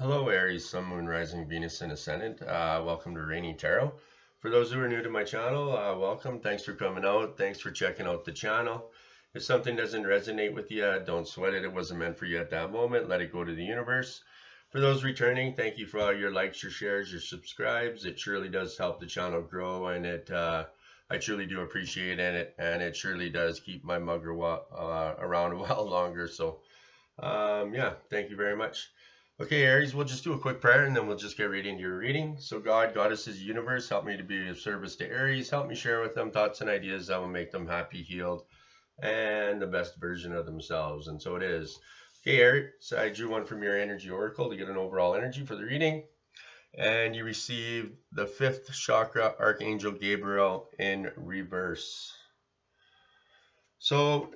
Hello, Aries, Sun, Moon, Rising, Venus, and Ascendant. Welcome to Rainy Tarot. For those who are new to my channel, welcome. Thanks for coming out. Thanks for checking out the channel. If something doesn't resonate with you, don't sweat it. It wasn't meant for you at that moment. Let it go to the universe. For those returning, thank you for all your likes, your shares, your subscribes. It surely does help the channel grow, and I truly do appreciate it, and it surely does keep my mugger around a while longer. So yeah, thank you very much. Okay, Aries, we'll just do a quick prayer and then we'll just get right into your reading. So, God, Goddesses, Universe, help me to be of service to Aries. Help me share with them thoughts and ideas that will make them happy, healed, and the best version of themselves. And so it is. Okay, Aries, I drew one from your energy oracle to get an overall energy for the reading. And you received the fifth chakra, Archangel Gabriel, in reverse. So,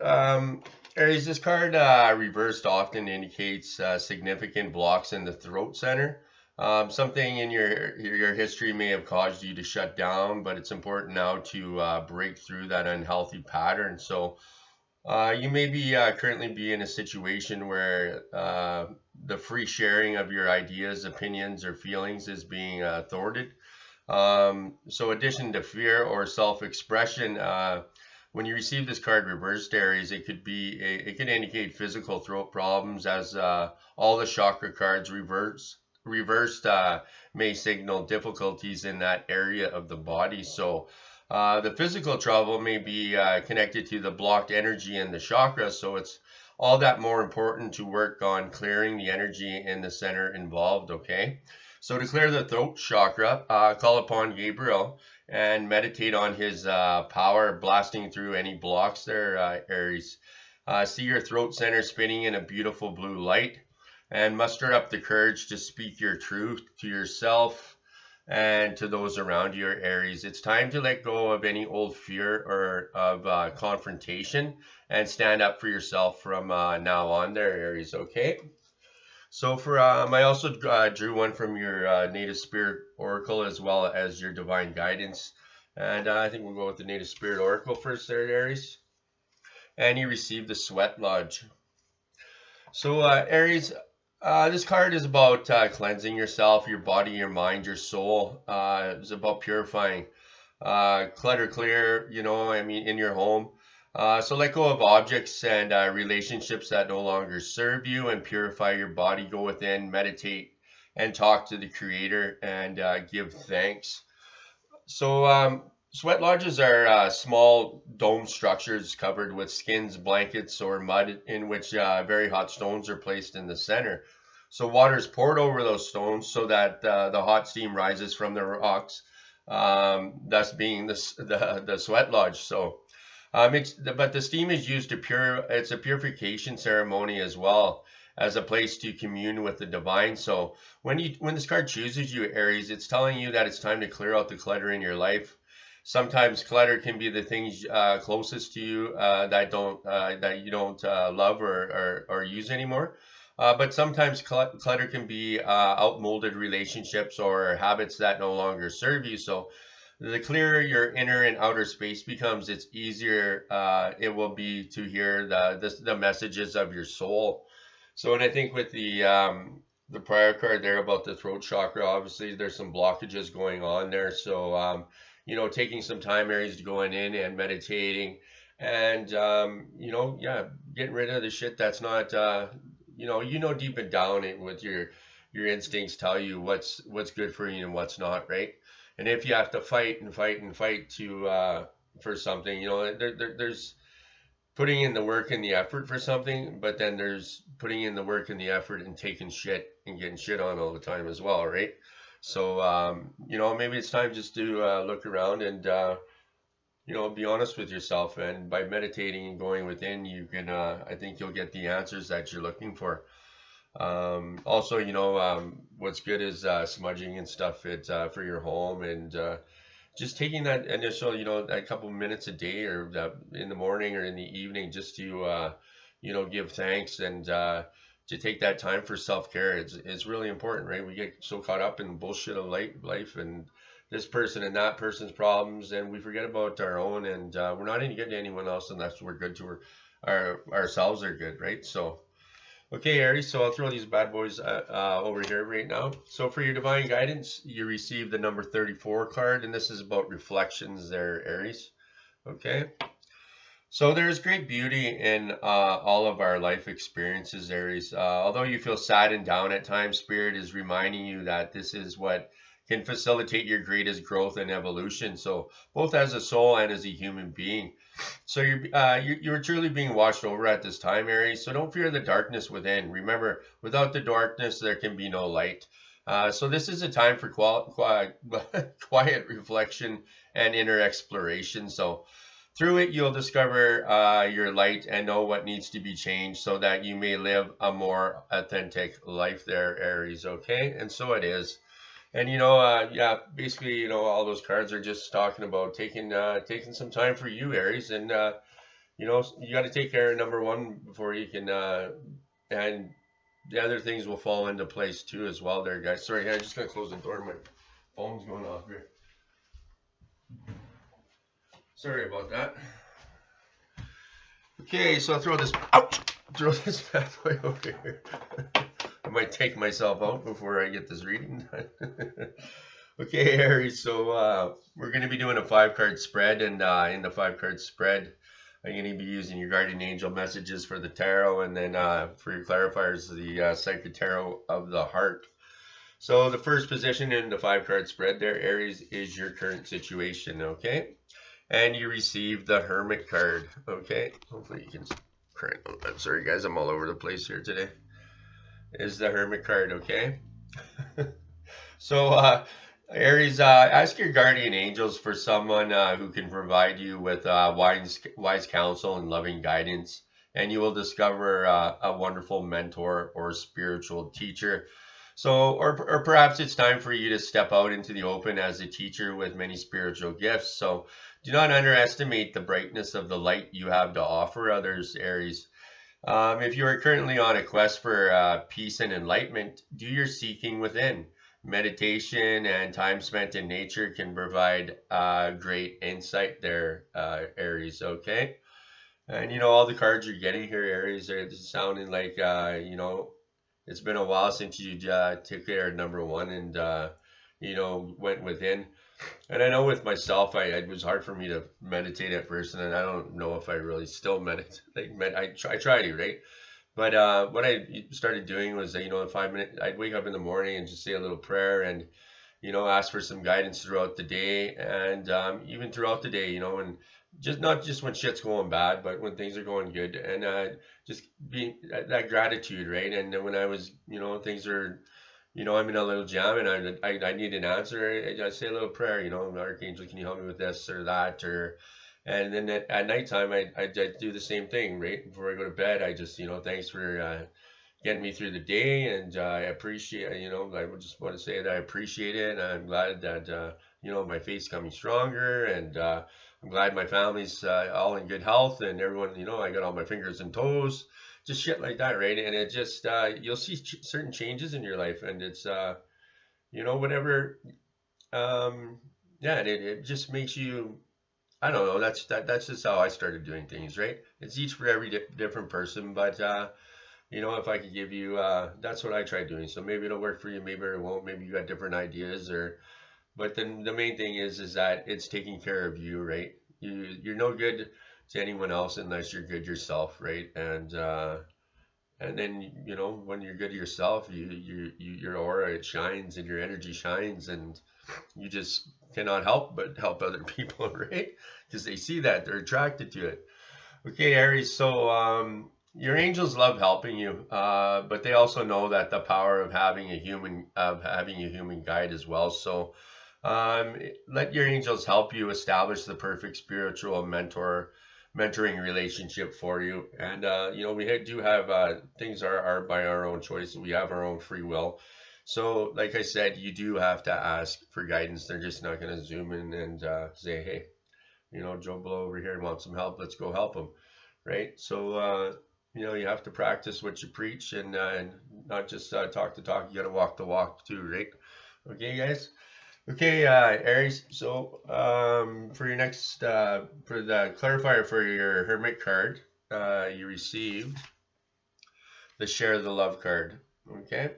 Aries, this card reversed often indicates significant blocks in the throat center. Something in your history may have caused you to shut down, but it's important now to break through that unhealthy pattern. So, you may be currently be in a situation where the free sharing of your ideas, opinions, or feelings is being thwarted. So, addition to fear or self-expression, when you receive this card reversed, Aries, it could indicate physical throat problems, as all the chakra cards reversed may signal difficulties in that area of the body. So the physical trouble may be connected to the blocked energy in the chakra. So it's all that more important to work on clearing the energy in the center involved. Okay. So to clear the throat chakra, call upon Gabriel and meditate on his power blasting through any blocks there, Aries. See your throat center spinning in a beautiful blue light, and muster up the courage to speak your truth to yourself and to those around you, Aries. It's time to let go of any old fear or of confrontation and stand up for yourself from now on there, Aries, okay? So for I also drew one from your Native Spirit Oracle as well as your Divine Guidance. And I think we'll go with the Native Spirit Oracle first there, Aries. And you received the Sweat Lodge. So Aries, this card is about cleansing yourself, your body, your mind, your soul. It's about purifying. Clutter clear, I mean, in your home. So let go of objects and relationships that no longer serve you, and purify your body. Go within, meditate, and talk to the Creator, and give thanks. So sweat lodges are small dome structures covered with skins, blankets, or mud, in which very hot stones are placed in the center. So water is poured over those stones so that the hot steam rises from the rocks, thus being the sweat lodge. So but the steam is used to it's a purification ceremony as well as a place to commune with the divine. So when this card chooses you, Aries, it's telling you that it's time to clear out the clutter in your life. Sometimes clutter can be the things closest to you that you don't love or use anymore. But sometimes clutter can be outmolded relationships or habits that no longer serve you. So the clearer your inner and outer space becomes, it's easier it will be to hear the messages of your soul. So, and I think with the prior card there about the throat chakra, obviously there's some blockages going on there. So, taking some time, Aries, to going in and meditating, and yeah, getting rid of the shit that's not, deep and down with your instincts tell you what's good for you and what's not, right? And if you have to fight and fight and fight to for something, there's putting in the work and the effort for something, but then there's putting in the work and the effort and taking shit and getting shit on all the time as well, right? So maybe it's time just to look around and be honest with yourself. And by meditating and going within, you can I think you'll get the answers that you're looking for. Also, what's good is smudging and stuff. It's for your home, and just taking that initial, a couple of minutes a day, or in the morning or in the evening, just to give thanks, and to take that time for self-care. It's really important, right? We get so caught up in the bullshit of life and this person and that person's problems, and we forget about our own, and we're not any good to anyone else unless we're good to ourselves are good, right? So Okay, Aries, so I'll throw these bad boys over here right now. So for your divine guidance, you receive the number 34 card, and this is about reflections there, Aries. Okay. So there is great beauty in all of our life experiences, Aries. Although you feel sad and down at times, Spirit is reminding you that this is what can facilitate your greatest growth and evolution. So both as a soul and as a human being. So you're truly being watched over at this time, Aries. So don't fear the darkness within. Remember, without the darkness, there can be no light. So this is a time for quiet reflection and inner exploration. So through it, you'll discover your light and know what needs to be changed so that you may live a more authentic life there, Aries. Okay, and so it is. And yeah, basically, all those cards are just talking about taking some time for you, Aries, and you got to take care of number one before you can, and the other things will fall into place too as well, there, guys. Sorry, I just gotta close the door. My phone's going off here. Sorry about that. Okay, so I'll throw this. Ouch! Throw this bad boy over here. I might take myself out before I get this reading done. Okay, Aries, so we're going to be doing a 5-card spread, and in the 5-card spread, I'm going to be using your guardian angel messages for the tarot, and then for your clarifiers, the Psychic Tarot of the Heart. So the first position in the 5-card spread there, Aries, is your current situation, okay? And you receive the Hermit card, okay? Hopefully you can... I'm sorry, guys, I'm all over the place here today. Is the Hermit card, okay? So, Aries, ask your guardian angels for someone who can provide you with wise counsel and loving guidance, and you will discover a wonderful mentor or spiritual teacher. So, or perhaps it's time for you to step out into the open as a teacher with many spiritual gifts. So, do not underestimate the brightness of the light you have to offer others, Aries. If you are currently on a quest for peace and enlightenment, do your seeking within. Meditation and time spent in nature can provide great insight there, Aries. Okay. And all the cards you're getting here, Aries, are sounding like, it's been a while since you took care of number one and, went within. And I know with myself, it was hard for me to meditate at first, and I don't know if I really still meditate. I try to, right? But what I started doing was, in 5 minutes, I'd wake up in the morning and just say a little prayer and, ask for some guidance throughout the day and even throughout the day, and just not just when shit's going bad, but when things are going good and just being that gratitude, right? And then when I was, things are, I'm in a little jam and I need an answer. I say a little prayer, Archangel, can you help me with this or that? And then at nighttime, I do the same thing, right? Before I go to bed, I just, thanks for getting me through the day. And I appreciate, I would just want to say that I appreciate it. And I'm glad that, my faith's coming stronger. And I'm glad my family's all in good health and everyone, I got all my fingers and toes just shit like that, right? And it just you'll see certain changes in your life, and it's whatever. Yeah, and it just makes you. I don't know. That's just how I started doing things, right? It's each for every different person, but if I could give you, that's what I tried doing. So maybe it'll work for you, maybe it won't. Maybe you got different ideas, or. But then the main thing is that it's taking care of you, right? You're no good to anyone else unless you're good yourself, right? And then when you're good to yourself, your aura, it shines and your energy shines, and you just cannot help but help other people, right? Because they see that, they're attracted to it. Okay, Aries. So your angels love helping you, but they also know that the power of having a human guide as well. So um, let your angels help you establish the perfect spiritual mentoring relationship for you. And we do have things are by our own choice. We have our own free will. So, like I said, you do have to ask for guidance. They're just not going to zoom in and say, "Hey, Joe Blow over here wants some help. Let's go help him." Right? So, you have to practice what you preach and not just talk the talk. You got to walk the walk too, right? Okay, guys. Okay, Aries. So, for your next, for the clarifier for your Hermit card, you received the share the love card. Okay.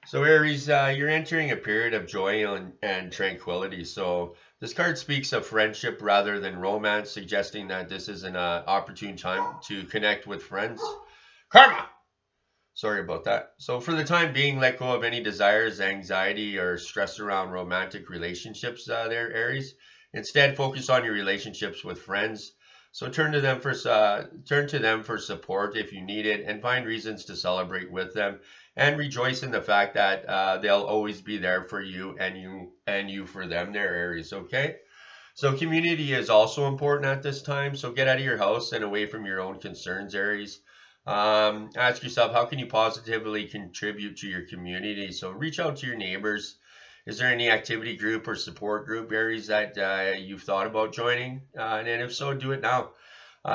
So Aries, you're entering a period of joy and tranquility. So this card speaks of friendship rather than romance, suggesting that this is an opportune time to connect with friends. Karma! Sorry about that. So for the time being, let go of any desires, anxiety, or stress around romantic relationships there, Aries. Instead, focus on your relationships with friends. So turn to them for support if you need it, and find reasons to celebrate with them, and rejoice in the fact that they'll always be there for you, and you for them, there, Aries. Okay. So community is also important at this time. So get out of your house and away from your own concerns, Aries. Ask yourself, how can you positively contribute to your community? So reach out to your neighbors. Is there any activity group or support group, Aries, that you've thought about joining? And if so, do it now.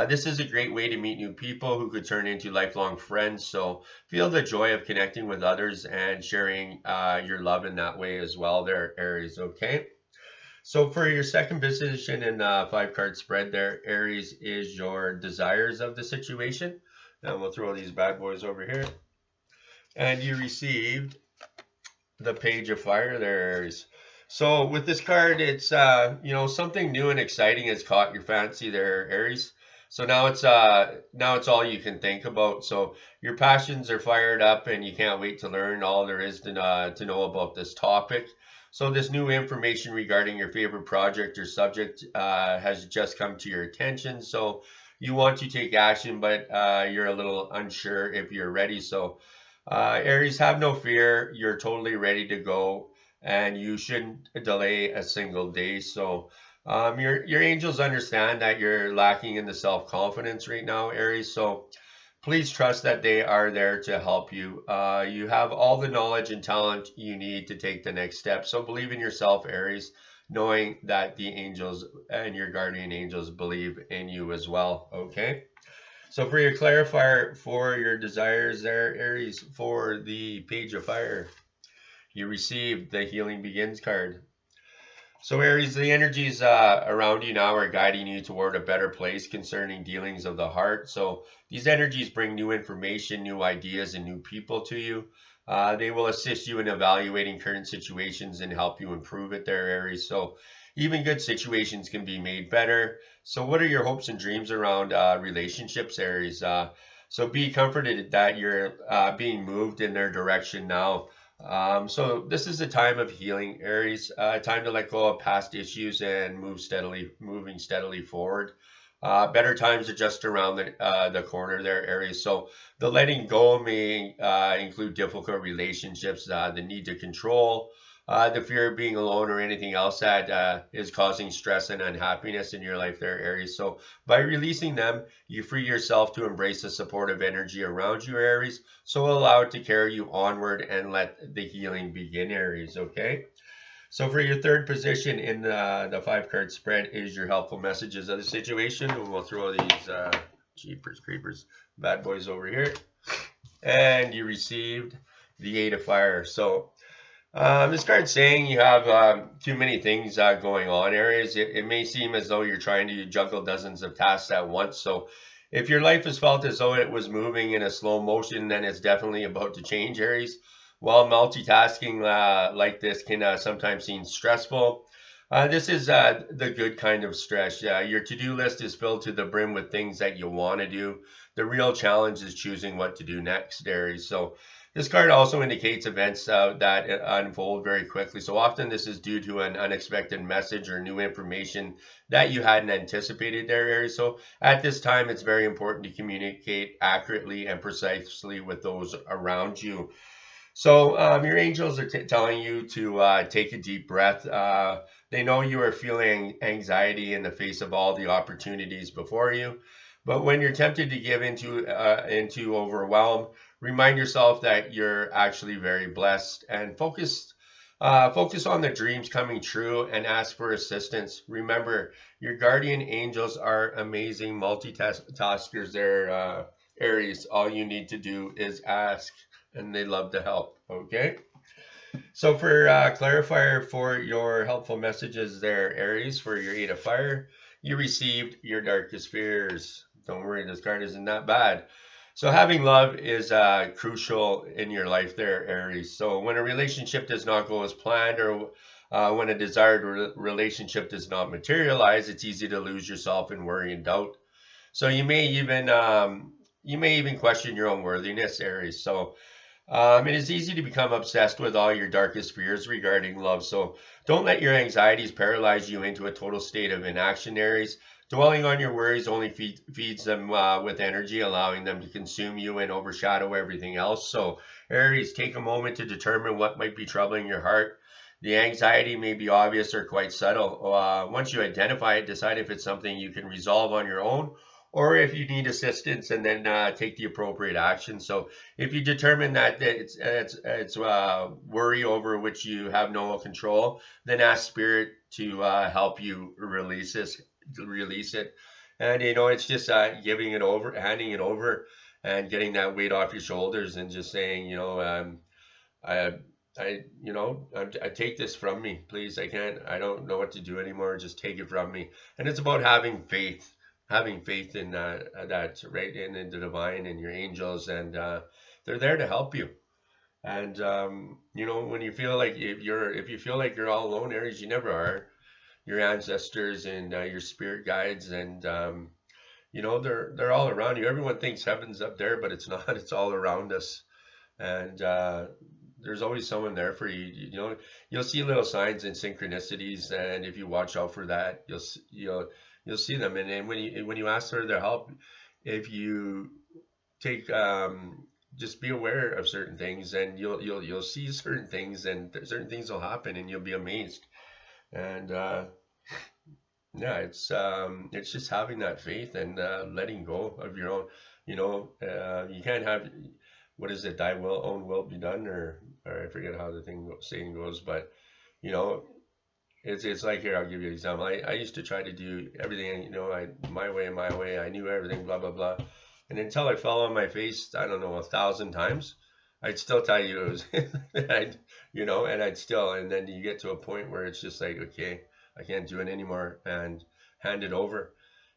This is a great way to meet new people who could turn into lifelong friends. So feel the joy of connecting with others and sharing your love in that way as well, there, Aries. Okay. So for your second position in five card spread there, Aries, is your desires of the situation. And we'll throw these bad boys over here. And you received the Page of Fire there, Aries. So with this card, it's something new and exciting has caught your fancy there, Aries. So now it's all you can think about. So your passions are fired up, and you can't wait to learn all there is to know about this topic. So this new information regarding your favorite project or subject has just come to your attention. So you want to take action, but you're a little unsure if you're ready. So Aries, have no fear. You're totally ready to go, and you shouldn't delay a single day. So, your angels understand that you're lacking in the self confidence right now, Aries. So, please trust that they are there to help you. You have all the knowledge and talent you need to take the next step. So, believe in yourself, Aries, knowing that the angels and your guardian angels believe in you as well. Okay. So for your clarifier for your desires there, Aries, for the Page of Fire, you received the Healing Begins card. So Aries, the energies around you now are guiding you toward a better place concerning dealings of the heart. So these energies bring new information, new ideas, and new people to you. They will assist you in evaluating current situations and help you improve it there, Aries. So even good situations can be made better. So what are your hopes and dreams around relationships, Aries? So be comforted that you're being moved in their direction now. So this is a time of healing, Aries. Time to let go of past issues and moving steadily forward. Better times are just around the corner there, Aries. So the letting go may include difficult relationships, the need to control, the fear of being alone, or anything else that is causing stress and unhappiness in your life there, Aries. So by releasing them, you free yourself to embrace the supportive energy around you, Aries. So allow it to carry you onward and let the healing begin, Aries. Okay. So for your third position in the five card spread is your helpful messages of the situation. And we'll throw these jeepers creepers bad boys over here. And you received the Eight of Fire. So this card's saying you have too many things going on, Aries. It may seem as though you're trying to juggle dozens of tasks at once. So if your life has felt as though it was moving in a slow motion, then it's definitely about to change, Aries. While multitasking like this can sometimes seem stressful, this is the good kind of stress. Your to-do list is filled to the brim with things that you want to do. The real challenge is choosing what to do next, Aries. So this card also indicates events that unfold very quickly. So often this is due to an unexpected message or new information that you hadn't anticipated there, Aries. So at this time, it's very important to communicate accurately and precisely with those around you. So your angels are telling you to take a deep breath. They know you are feeling anxiety in the face of all the opportunities before you. But when you're tempted to give into overwhelm, remind yourself that you're actually very blessed, and focus on the dreams coming true and ask for assistance. Remember, your guardian angels are amazing multitaskers. They're Aries. All you need to do is ask, and they love to help. Okay. So for clarifier for your helpful messages there, Aries, for your Eight of Fire, you received your darkest fears. Don't worry, this card isn't that bad. So having love is crucial in your life there, Aries. So when a relationship does not go as planned, or when a desired relationship does not materialize, it's easy to lose yourself in worry and doubt. So you may even question your own worthiness, Aries. So it is easy to become obsessed with all your darkest fears regarding love. So don't let your anxieties paralyze you into a total state of inaction, Aries. Dwelling on your worries only feeds them with energy, allowing them to consume you and overshadow everything else. So, Aries, take a moment to determine what might be troubling your heart. The anxiety may be obvious or quite subtle. Once you identify it, decide if it's something you can resolve on your own or if you need assistance, and then take the appropriate action. So, if you determine that it's worry over which you have no control, then ask spirit to help you release it. And it's just giving it over, handing it over, and getting that weight off your shoulders, and just saying, I, I take this from me, please. I don't know what to do anymore. Just take it from me. And it's about having faith in that, right, in the divine and your angels, and they're there to help you. And when you feel like if you feel like you're all alone, Aries, you never are. Your ancestors and your spirit guides, and they're all around you. Everyone thinks heaven's up there, but it's not. It's all around us, and there's always someone there for you. You'll see little signs and synchronicities, and if you watch out for that, you'll see them. And when you ask for their help, if you take just be aware of certain things, and you'll see certain things, and certain things will happen, and you'll be amazed. And yeah, it's just having that faith, and letting go of your own. You can't have, what is it? Thy will, own will be done, or I forget how the saying goes, but you know, it's like, here, I'll give you an example. I used to try to do everything, my way. I knew everything, blah blah blah, and until I fell on my face, I don't know, 1,000 times, I'd still tell you it was, and I'd still, and then you get to a point where it's just like, okay, I can't do it anymore, and hand it over,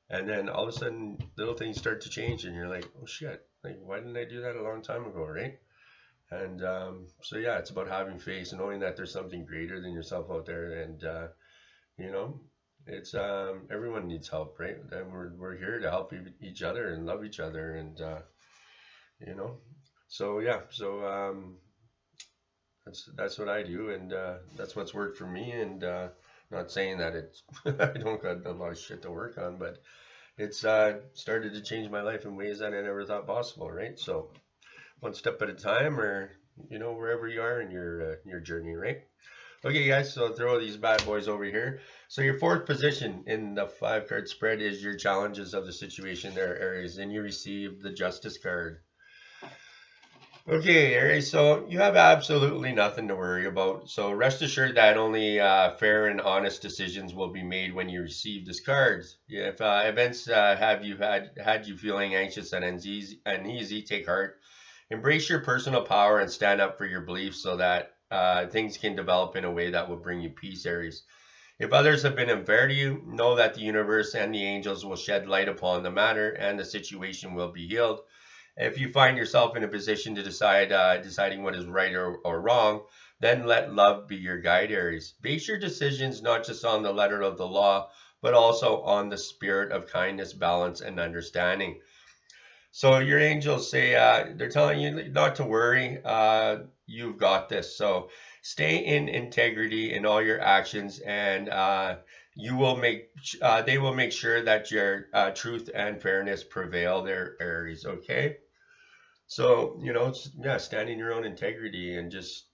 and then all of a sudden, little things start to change, and you're like, oh shit, like why didn't I do that a long time ago, right? And so yeah, it's about having faith and knowing that there's something greater than yourself out there, and you know, it's everyone needs help, right? And we're here to help each other and love each other, and you know, so yeah, so that's what I do, and that's what's worked for me, and not saying that it's I don't got a lot of shit to work on, but it's started to change my life in ways that I never thought possible, right? So one step at a time, or wherever you are in your journey, right? Okay, guys, so I'll throw these bad boys over here. So your fourth position in the 5 card spread is your challenges of the situation there, Aries, and you receive the Justice card. Okay, Aries, so you have absolutely nothing to worry about. So rest assured that only fair and honest decisions will be made when you receive this card. If events have you had you feeling anxious and uneasy, take heart. Embrace your personal power and stand up for your beliefs, so that things can develop in a way that will bring you peace, Aries. If others have been unfair to you, know that the universe and the angels will shed light upon the matter, and the situation will be healed. If you find yourself in a position to deciding what is right or wrong, then let love be your guide, Aries. Base your decisions not just on the letter of the law, but also on the spirit of kindness, balance, and understanding. So your angels say, they're telling you not to worry. You've got this. So stay in integrity in all your actions, and you will they will make sure that your truth and fairness prevail there, Aries. Okay. So, yeah, stand in your own integrity, and just,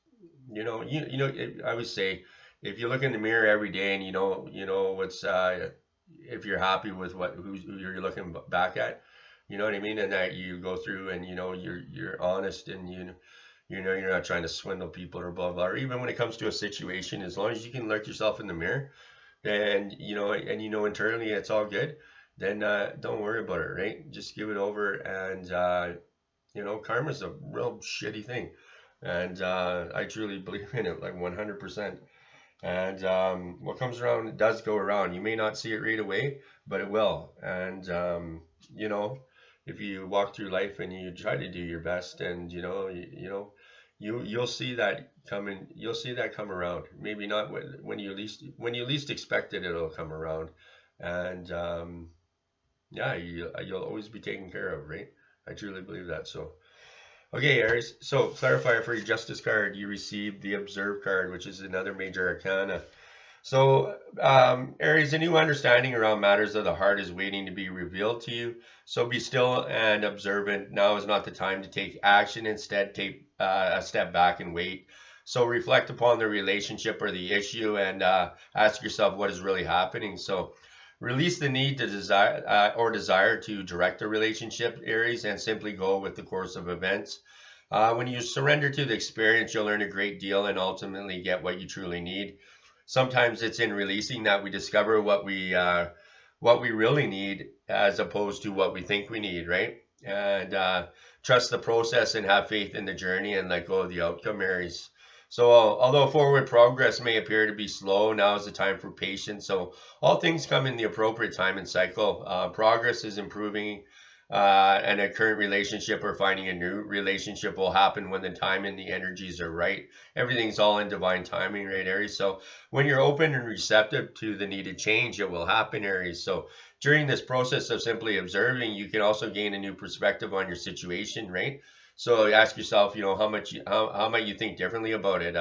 I would say, if you look in the mirror every day, and what's, if you're happy with who you're looking back at, you know what I mean? And that you go through, and, you're honest, and, you're not trying to swindle people or blah, blah, or even when it comes to a situation, as long as you can look yourself in the mirror, and, internally it's all good, then don't worry about it, right? Just give it over, and, karma's a real shitty thing, and I truly believe in it, like 100%. And what comes around, it does go around. You may not see it right away, but it will. And you know, if you walk through life and you try to do your best, and you'll see that coming. You'll see that come around. Maybe not when you least expect it, it'll come around, and yeah, you'll always be taken care of, right? I truly believe that. So, okay, Aries. So, clarifier for your Justice card, you received the Observe card, which is another major arcana. So, Aries, a new understanding around matters of the heart is waiting to be revealed to you. So be still and observant. Now is not the time to take action. Instead, take a step back and wait. So reflect upon the relationship or the issue, and ask yourself what is really happening. So release the need to desire to direct a relationship, Aries, and simply go with the course of events. When you surrender to the experience, you'll learn a great deal and ultimately get what you truly need. Sometimes it's in releasing that we discover what we really need as opposed to what we think we need, right? And trust the process and have faith in the journey and let go of the outcome, Aries. So although forward progress may appear to be slow, now is the time for patience. So all things come in the appropriate time and cycle. Progress is improving, and a current relationship or finding a new relationship will happen when the time and the energies are right. Everything's all in divine timing, right, Aries? So when you're open and receptive to the needed change, it will happen, Aries. So during this process of simply observing, you can also gain a new perspective on your situation, right? So ask yourself, how might you think differently about it?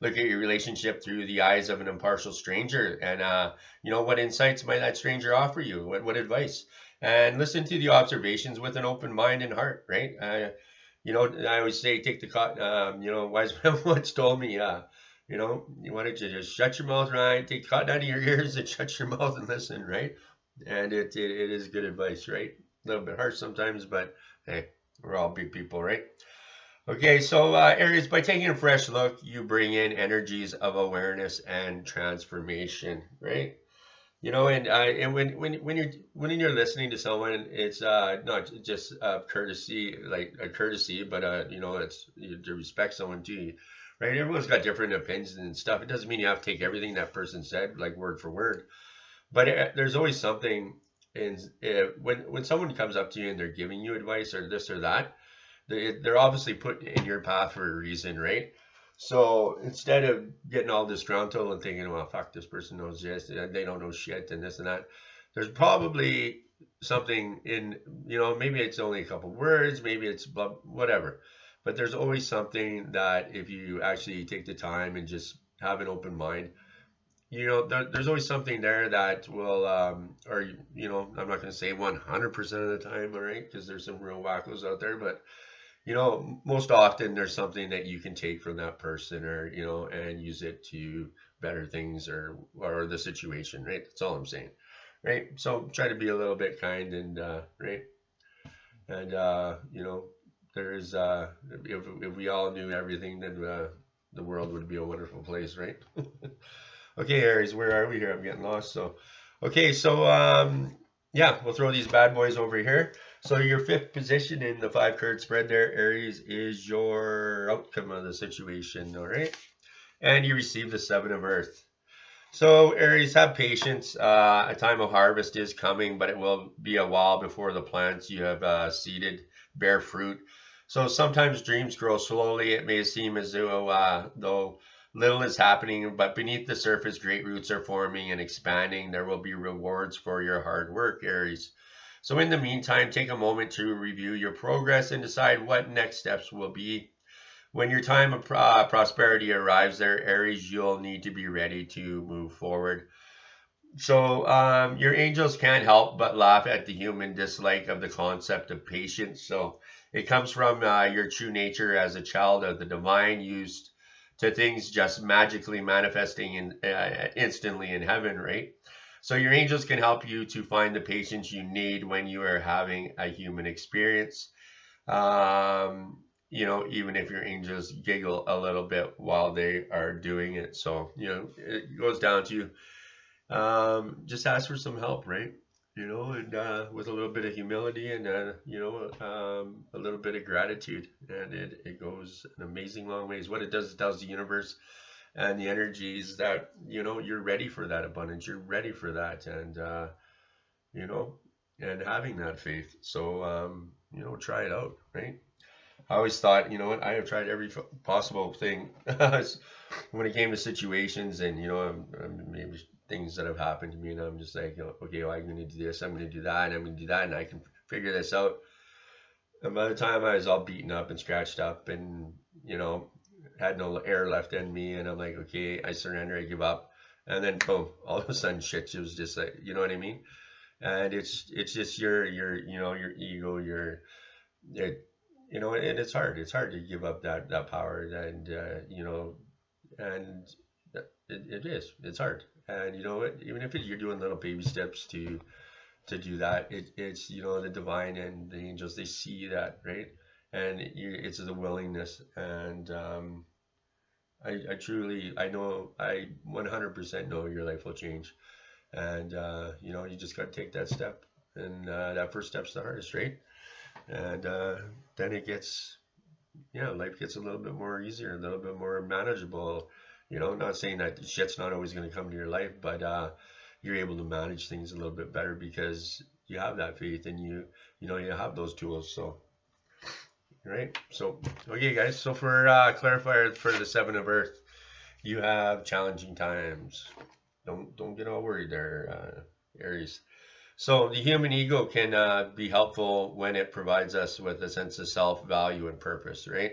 Look at your relationship through the eyes of an impartial stranger, and what insights might that stranger offer you? What advice? And listen to the observations with an open mind and heart, right? I always say, take the cotton. Wise man once told me, you wanted to just shut your mouth, right? Take the cotton out of your ears and shut your mouth and listen, right? And it is good advice, right? A little bit harsh sometimes, but hey, we're all big people, right? Okay, so Aries, by taking a fresh look, you bring in energies of awareness and transformation, right? And when you're listening to someone, it's not just courtesy, like a courtesy, but it's to respect someone too, right? Everyone's got different opinions and stuff. It doesn't mean you have to take everything that person said, like word for word, but there's always something in when someone comes up to you and they're giving you advice or this or that, they're obviously put in your path for a reason, right? So instead of getting all disgruntled and thinking, well, fuck, this person knows this, they don't know shit, and this and that, there's probably something in, maybe it's only a couple words, maybe it's whatever. But there's always something that if you actually take the time and just have an open mind, there's always something there that will, or, I'm not going to say 100% of the time, all right, because there's some real wackos out there, but most often there's something that you can take from that person, or and use it to better things, or the situation, right? That's all I'm saying, right? So try to be a little bit kind, and right, and there's if we all knew everything, then the world would be a wonderful place, right? Okay, Aries, where are we here? I'm getting lost. So, okay, so yeah, we'll throw these bad boys over here. So your fifth position in the 5 card spread there, Aries, is your outcome of the situation, all right? And you receive the 7 of Earth. So Aries, have patience. A time of harvest is coming, but it will be a while before the plants you have seeded bear fruit. So sometimes dreams grow slowly. It may seem as though little is happening, but beneath the surface, great roots are forming and expanding. There will be rewards for your hard work, Aries. So in the meantime, take a moment to review your progress and decide what next steps will be. When your time of prosperity arrives there, Aries, you'll need to be ready to move forward. So your angels can't help but laugh at the human dislike of the concept of patience. So it comes from your true nature as a child of the divine, used to things just magically manifesting instantly in heaven, right? So your angels can help you to find the patience you need when you are having a human experience. Even if your angels giggle a little bit while they are doing it. So, it goes down to just ask for some help, right? And with a little bit of humility and, a little bit of gratitude. And it goes an amazing long ways. What it does, it tells the universe and the energies that, you're ready for that abundance. You're ready for that. And, you know, and having that faith. So, try it out, right? I always thought, you know what, I have tried every possible thing when it came to situations and, maybe things that have happened to me. And I'm just like, okay, well, I'm going to do this, I'm going to do that, and I'm going to do that, and I can figure this out. And by the time I was all beaten up and scratched up and, had no air left in me, and I'm like, okay, I surrender, I give up. And then boom, all of a sudden shit was just like, you know what I mean? And it's just your ego, it, and it's hard. It's hard to give up that power, and and it is. It's hard. And you know what? Even if you're doing little baby steps to do that, it's the divine and the angels, they see that, right? And it's the willingness. And I truly, I know, I 100% know your life will change. And you just got to take that step. And that first step's the hardest, right? And then it gets, life gets a little bit more easier, a little bit more manageable. Not saying that shit's not always going to come to your life, but you're able to manage things a little bit better because you have that faith, and you have those tools. So, right. So, okay, guys. So for clarifier for the Seven of Earth, you have challenging times. Don't get all worried there, Aries. So the human ego can be helpful when it provides us with a sense of self, value, and purpose, right?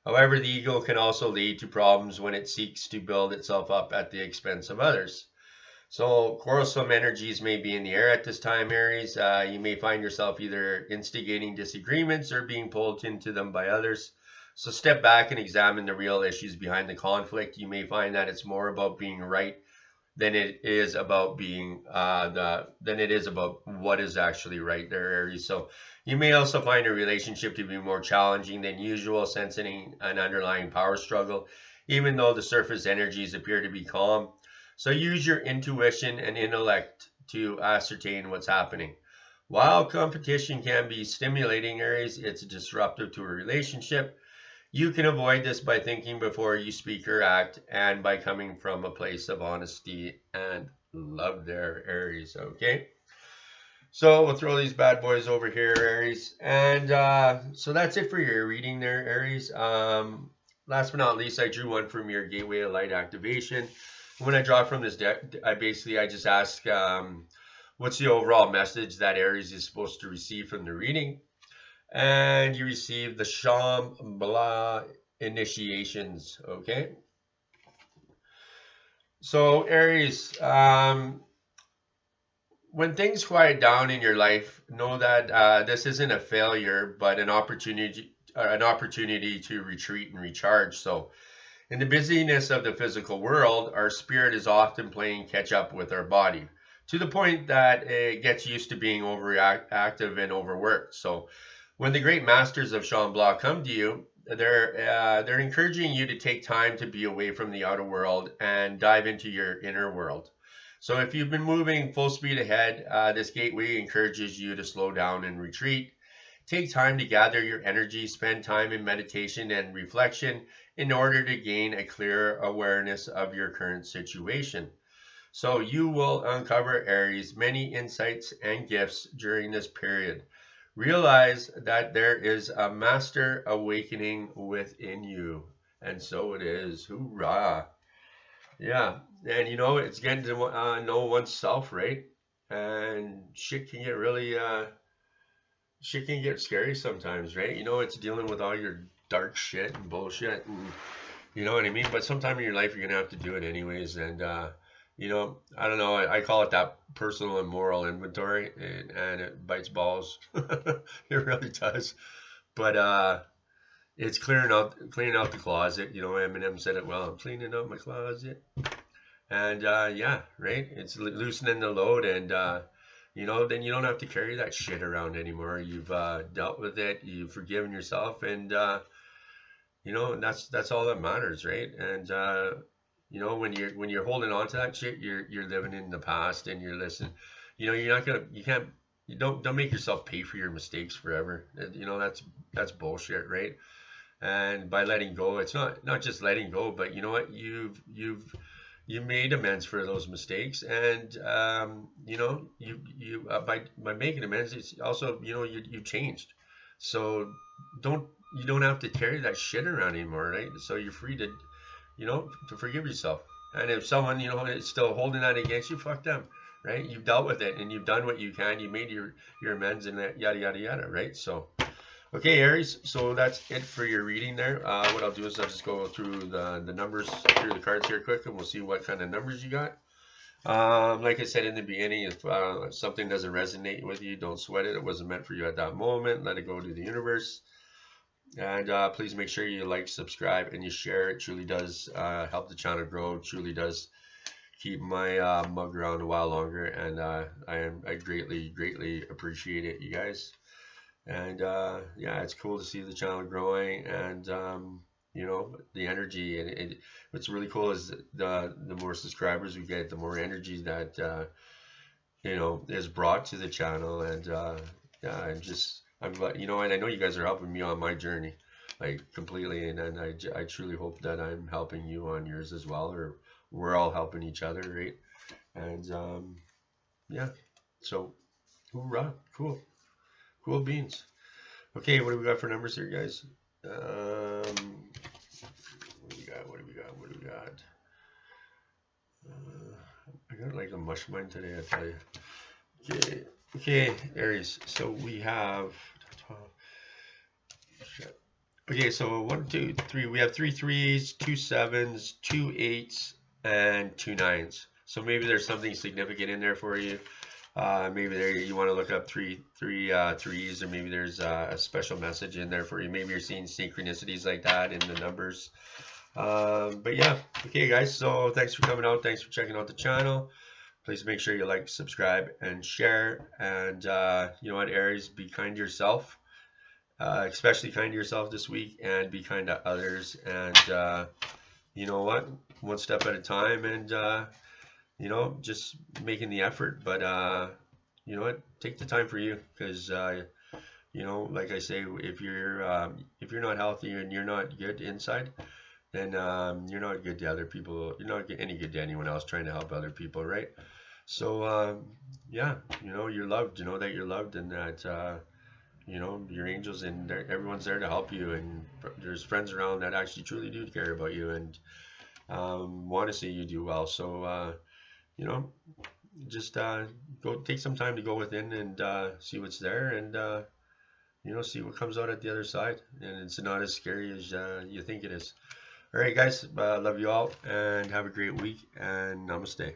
However, the ego can also lead to problems when it seeks to build itself up at the expense of others. So quarrelsome energies may be in the air at this time, Aries. You may find yourself either instigating disagreements or being pulled into them by others. So step back and examine the real issues behind the conflict. You may find that it's more about being right than it is about being than it is about what is actually right there, Aries. So you may also find a relationship to be more challenging than usual, sensing an underlying power struggle, even though the surface energies appear to be calm. So use your intuition and intellect to ascertain what's happening. While competition can be stimulating, Aries, it's disruptive to a relationship. You can avoid this by thinking before you speak or act, and by coming from a place of honesty and love there, Aries. Okay. So we'll throw these bad boys over here, Aries. And so that's it for your reading there, Aries. Last but not least, I drew one from your Gateway of Light activation. When I draw from this deck, I just ask, what's the overall message that Aries is supposed to receive from the reading? And you receive the Shambhala initiations. Okay. So Aries, when things quiet down in your life, know that this isn't a failure, but an opportunity to retreat and recharge. So in the busyness of the physical world, our spirit is often playing catch up with our body, to the point that it gets used to being overactive and overworked. So when the great masters of Shambhala come to you, they're encouraging you to take time to be away from the outer world and dive into your inner world. So if you've been moving full speed ahead, this gateway encourages you to slow down and retreat. Take time to gather your energy, spend time in meditation and reflection in order to gain a clear awareness of your current situation. So you will uncover, Aries, many insights and gifts during this period. Realize that there is a master awakening within you. And so it is. Hoorah. Yeah. And it's getting to know oneself, right? And shit can get scary sometimes, right? It's dealing with all your dark shit and bullshit, and you know what I mean? But sometime in your life, you're going to have to do it anyways. And, I don't know. I call it that personal and moral inventory, and it bites balls. It really does. But it's cleaning out the closet. Eminem said it well. I'm cleaning out my closet. And yeah, right. It's loosening the load, and then you don't have to carry that shit around anymore. You've dealt with it. You've forgiven yourself, and and that's all that matters, right? And when you're holding on to that shit, you're living in the past, and you're listening. You can't, you don't make yourself pay for your mistakes forever. That's bullshit, right? And by letting go, it's not just letting go, but you know what, you've you made amends for those mistakes, and you know, by making amends, it's also, you know, you changed. So don't you don't have to carry that shit around anymore, right? So you're free to, you know, to forgive yourself. And if someone, you know, is still holding that against you, fuck them, right? You've dealt with it and you've done what you can. You made your amends and that yada yada yada, right? So okay, Aries. So that's it for your reading there. What I'll do is I'll just go through the numbers through the cards here quick, and we'll see what kind of numbers you got. Like I said in the beginning, if something doesn't resonate with you, don't sweat it. It wasn't meant for you at that moment. Let it go to the universe. And please make sure you like, subscribe, and you share. It truly does help the channel grow. It truly does keep my mug around a while longer. And I greatly appreciate it, you guys. And yeah, it's cool to see the channel growing, and you know, the energy. And what's really cool is the more subscribers we get, the more energy that you know, is brought to the channel. And yeah, I'm glad, you know, and I know you guys are helping me on my journey, like completely. And I truly hope that I'm helping you on yours as well, or we're all helping each other, right? And yeah, so hoorah, cool beans. Okay, what do we got for numbers here, guys? What do we got? What do we got? What do we got? I got like a mush mind today, I tell you. Okay, okay, Aries. So we have. Okay, so 1, 2, 3. We have 3 3s, 2 7s, 2 8s, and 2 9s. So maybe there's something significant in there for you. Maybe there you want to look up three threes, or maybe there's a special message in there for you. Maybe you're seeing synchronicities like that in the numbers. But yeah, okay, guys. So thanks for coming out. Thanks for checking out the channel. Please make sure you like, subscribe, and share. And you know what, Aries, be kind to yourself. Especially kind to yourself this week, and be kind to others. And you know what, one step at a time. And you know, just making the effort. But you know what, take the time for you, because you know, like I say, if you're not healthy and you're not good inside, then you're not good to other people. You're not any good to anyone else trying to help other people, right? So yeah, you know, you're loved. You know that you're loved, and that you know, your angels and everyone's there to help you, and there's friends around that actually truly do care about you, and want to see you do well. So you know, just go take some time to go within and see what's there, and you know, see what comes out at the other side. And it's not as scary as you think it is. All right, guys, love you all, and have a great week, and namaste.